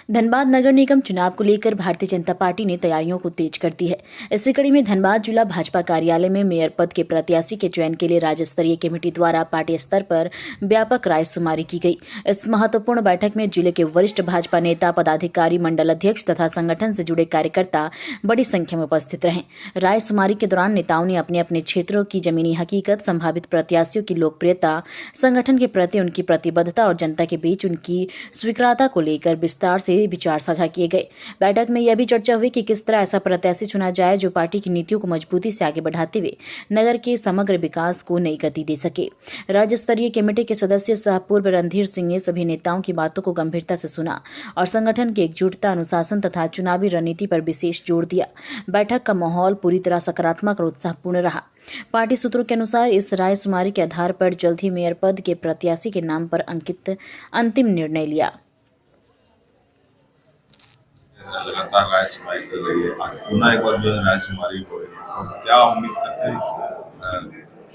धनबाद नगर निगम चुनाव को लेकर भारतीय जनता पार्टी ने तैयारियों को तेज कर दी है। इसी कड़ी में धनबाद जिला भाजपा कार्यालय में मेयर पद के प्रत्याशी के चयन के लिए राज्य स्तरीय कमेटी द्वारा पार्टी स्तर पर व्यापक रायशुमारी की गई। इस महत्वपूर्ण बैठक में जिले के वरिष्ठ भाजपा नेता, पदाधिकारी, मंडल अध्यक्ष तथा संगठन से जुड़े कार्यकर्ता बड़ी संख्या में उपस्थित रहे। रायशुमारी के दौरान नेताओं ने अपने अपने क्षेत्रों की जमीनी हकीकत, संभावित प्रत्याशियों की लोकप्रियता, संगठन के प्रति उनकी प्रतिबद्धता और जनता के बीच उनकी स्वीकार्यता को लेकर विस्तार से विचार साझा किए गए। बैठक में यह भी चर्चा हुई कि किस तरह ऐसा प्रत्याशी चुना जाए जो पार्टी की नीतियों को मजबूती से आगे बढ़ाते हुए नगर के समग्र विकास को नई गति दे सके। राज्य स्तरीय कमेटी के सदस्य सह पूर्व रणधीर सिंह ने सभी नेताओं की बातों को गंभीरता से सुना और संगठन की एकजुटता, अनुशासन तथा चुनावी रणनीति पर विशेष जोर दिया। बैठक का माहौल पूरी तरह सकारात्मक और उत्साहपूर्ण रहा। पार्टी सूत्रों के अनुसार इस रायशुमारी के आधार पर जल्द ही मेयर पद के प्रत्याशी के नाम पर अंकित अंतिम निर्णय लिया। लगातार रायशुमारी चल रही है, आज पुनः एक बार जो है रायशुमारी हो रही है, तो क्या उम्मीद करते हैं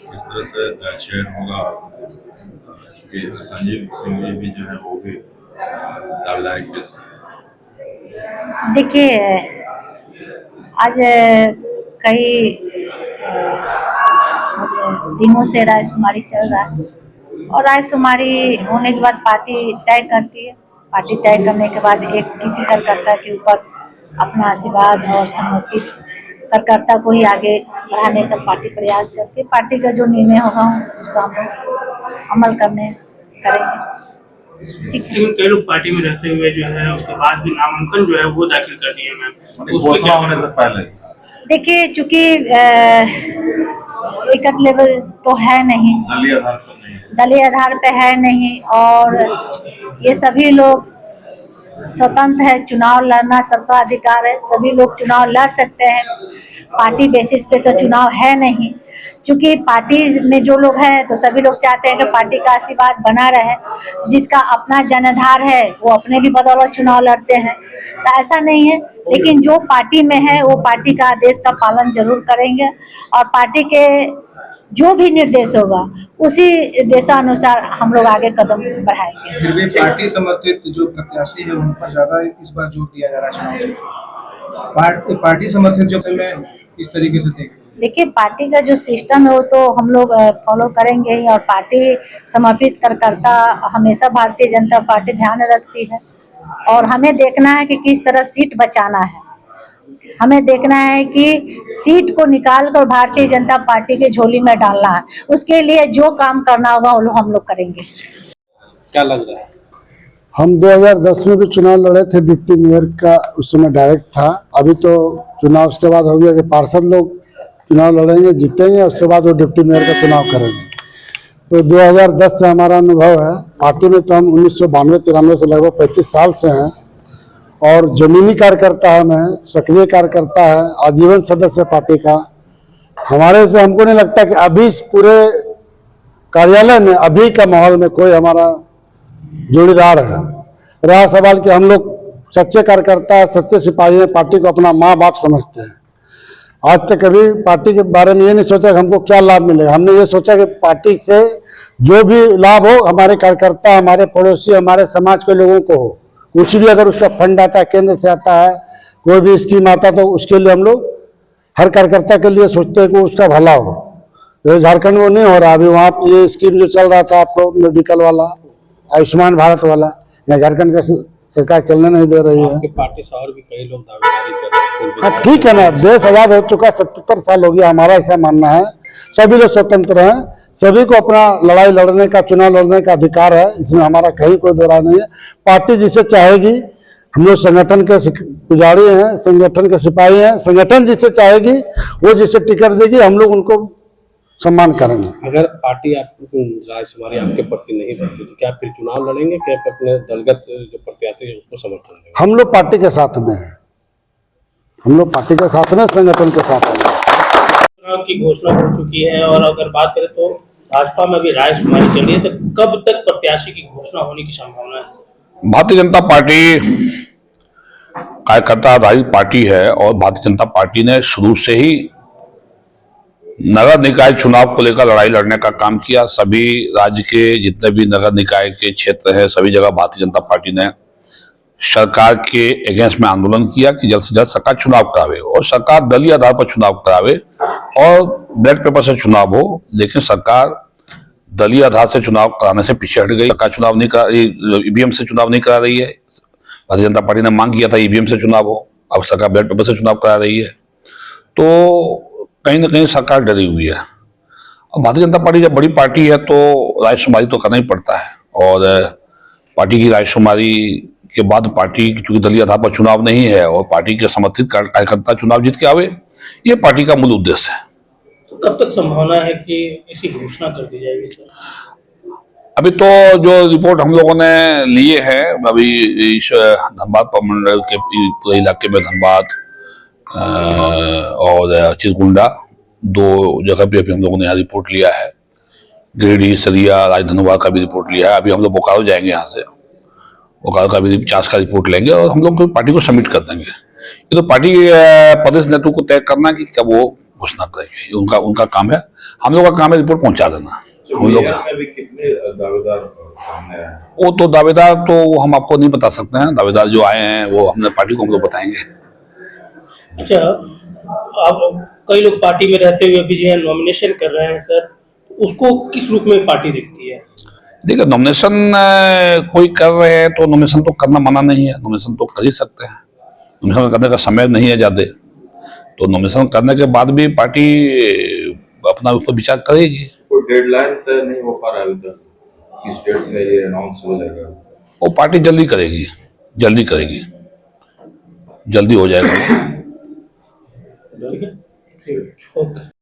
किस तरह से चयन होगा? क्योंकि संजीव सिंह जी भी जो है वो भी दावेदारी पेश है। देखिए, आज कई दिनों से रायशुमारी चल रहा है और रायशुमारी होने के बाद पार्टी तय करती है। पार्टी तय करने के बाद एक किसी कार्यकर्ता के ऊपर अपना आशीर्वाद और समर्पित कार्यकर्ता को ही आगे बढ़ाने का पार्टी प्रयास करती है। पार्टी का जो निर्णय होगा उसको हम लोग अमल करेंगे। ठीक है। लेकिन कई लोग पार्टी में रहते हुए जो है उसके बाद भी नामांकन जो है वो दाखिल कर दिए मैम, घोषणा होने से पहले देखिए, चूंकि टिकट लेवल तो है नहीं, दलीय आधार पे है नहीं और ये सभी लोग स्वतंत्र है। चुनाव लड़ना सबका अधिकार है, सभी लोग चुनाव लड़ सकते हैं। पार्टी बेसिस पे तो चुनाव है नहीं। चूंकि पार्टी में जो लोग हैं तो सभी लोग चाहते हैं कि पार्टी का आशीर्वाद बना रहे। जिसका अपना जनाधार है वो अपने भी बदौलत चुनाव लड़ते हैं, तो ऐसा नहीं है। लेकिन जो पार्टी में है वो पार्टी का आदेश का पालन जरूर करेंगे और पार्टी के जो भी निर्देश होगा उसी देशानुसार हम लोग आगे कदम बढ़ाएंगे। फिर भी पार्टी समर्थित जो प्रत्याशी है उन पर ज्यादा इस बार जोर दिया जा रहा है। पार्टी समर्थित जो में किस तरीके से देखें? देखिए, पार्टी का जो सिस्टम है वो तो हम लोग फॉलो करेंगे ही और पार्टी समर्पित कार्यकर्ता हमेशा भारतीय जनता पार्टी ध्यान रखती है और हमें देखना है कि किस तरह सीट बचाना है। हमें देखना है कि सीट को निकाल कर भारतीय जनता पार्टी के झोली में डालना है। उसके लिए जो काम करना होगा वो हम लोग करेंगे। क्या लग रहा है? हम 2010 में भी चुनाव लड़े थे, डिप्टी मेयर का उस समय डायरेक्ट था। अभी तो चुनाव उसके बाद हो गया कि पार्षद लोग चुनाव लड़ेंगे, जीतेंगे, उसके बाद वो डिप्टी मेयर का चुनाव करेंगे। तो 2010 से हमारा अनुभव है। पार्टी में तो हम 1992-93 से लगभग 35 साल से हैं और जमीनी कार्यकर्ता है, मैं सक्रिय कार्यकर्ता है, आजीवन सदस्य पार्टी का। हमारे से हमको नहीं लगता कि अभी इस पूरे कार्यालय में अभी का माहौल में कोई हमारा जोड़ीदार है। रहा सवाल कि हम लोग सच्चे कार्यकर्ता है, सच्चे सिपाही हैं, पार्टी को अपना माँ बाप समझते हैं। आज तक कभी पार्टी के बारे में ये नहीं सोचा कि हमको क्या लाभ मिलेगा। हमने ये सोचा कि पार्टी से जो भी लाभ हो हमारे कार्यकर्ता, हमारे पड़ोसी, हमारे समाज के लोगों को हो। कुछ भी अगर उसका फंड आता है, केंद्र से आता है, कोई भी स्कीम आता है, तो उसके लिए हम लोग हर कार्यकर्ता के लिए सोचते हैं कि उसका भला हो। तो झारखंड में नहीं हो रहा। अभी वहाँ ये स्कीम जो चल रहा था आपको मेडिकल वाला, आयुष्मान भारत वाला, या झारखंड का सरकार चलने नहीं दे रही है। पार्टी से और भी कई लोग दावेदारी कर रहे हैं। हाँ, ठीक है ना, देश आजाद हो चुका, 77 साल हो गया। हमारा ऐसा मानना है सभी लोग स्वतंत्र हैं, सभी को अपना लड़ाई लड़ने का, चुनाव लड़ने का अधिकार है। इसमें हमारा कहीं कोई दो राय नहीं है। पार्टी जिसे चाहेगी, हम लोग संगठन के पुजारी हैं, संगठन के सिपाही हैं। संगठन जिसे चाहेगी, वो जिसे टिकट देगी, हम लोग उनको सम्मान करेंगे। अगर पार्टी आपको रायशुमारी आपके प्रति नहीं बनती तो क्या फिर चुनाव लड़ेंगे? क्या अपने दलगत जो प्रत्याशी है उसको समर्थन देंगे? हम लोग पार्टी के साथ में हैं, हम लोग पार्टी के साथ में, संगठन के साथ में। चुनाव की घोषणा हो चुकी है और अगर बात करें तो भाजपा में भी रायशुमारी चल रही है, तो कब तक प्रत्याशी की घोषणा होने की संभावना है? भारतीय जनता पार्टी कार्यकर्ता आधारित पार्टी है और भारतीय जनता पार्टी ने शुरू से ही नगर निकाय चुनाव को लेकर लड़ाई लड़ने का काम किया। सभी राज्य के जितने भी नगर निकाय के क्षेत्र हैं, सभी जगह भारतीय जनता पार्टी ने सरकार के अगेंस्ट में आंदोलन किया कि जल्द से जल्द सरकार चुनाव करावे और सरकार दलीय आधार पर चुनाव करावे और बैलेट पेपर से चुनाव हो। लेकिन सरकार दलीय आधार से चुनाव कराने से पीछे हट गई। सरकार चुनाव नहीं करा, ईवीएम से चुनाव नहीं करा रही है। भारतीय जनता पार्टी ने मांग किया था ईवीएम से चुनाव हो, अब सरकार बैलेट पेपर से चुनाव करा रही है। तो कहीं ना कहीं सरकार डरी हुई है। और भारतीय जनता पार्टी जब बड़ी पार्टी है तो रायशुमारी तो करना ही पड़ता है और पार्टी की रायशुमारी के बाद पार्टी चूंकि दलीय आधार पर चुनाव नहीं है और पार्टी के समर्थित कार्यकर्ता चुनाव जीत के आवे, ये पार्टी का मूल उद्देश्य है। तो कब तक संभावना है कि इसकी घोषणा कर दी जाएगी सर? अभी तो जो रिपोर्ट हम लोगों ने लिए हैं, अभी इस धनबाद प्रमंडल के पूरे इलाके में धनबाद और चिरकुंडा दो जगह पे अभी हम लोगों ने यहाँ रिपोर्ट लिया है। गिरिडीह, सरिया, राजधनुआ का भी रिपोर्ट लिया है। अभी हम लोग बोकारो जाएंगे, यहाँ से बोकारो का भी 50 का रिपोर्ट लेंगे और हम लोग पार्टी को सबमिट कर देंगे। ये तो पार्टी प्रदेश नेतृत्व को तय करना कि कब वो घोषणा करेंगे, उनका काम है। हम लोग का काम है रिपोर्ट पहुंचा देना। हम लोग कितने दावेदार सामने आए? वो तो दावेदार तो हम आपको नहीं बता सकते हैं। दावेदार जो आए हैं वो हमने पार्टी को हम लोग बताएंगे। अच्छा, आप कई लोग पार्टी में रहते हुए भी जो है नॉमिनेशन कर रहे हैं सर, उसको किस रूप में पार्टी देखती है? देखिए, नॉमिनेशन कोई कर रहे हैं तो नॉमिनेशन तो करना मना नहीं है, नॉमिनेशन तो कर ही सकते हैं। नॉमिनेशन करने का समय नहीं है ज़्यादा, तो नॉमिनेशन करने के बाद भी पार्टी अपना उस पर विचार करेगी। कोई डेडलाइन तय नहीं हो पा रहा है अभी तक, किस डेट में ये अनाउंस हो जाएगा? वो पार्टी जल्दी करेगी, जल्दी हो जाएगा। ठीक है, ओके।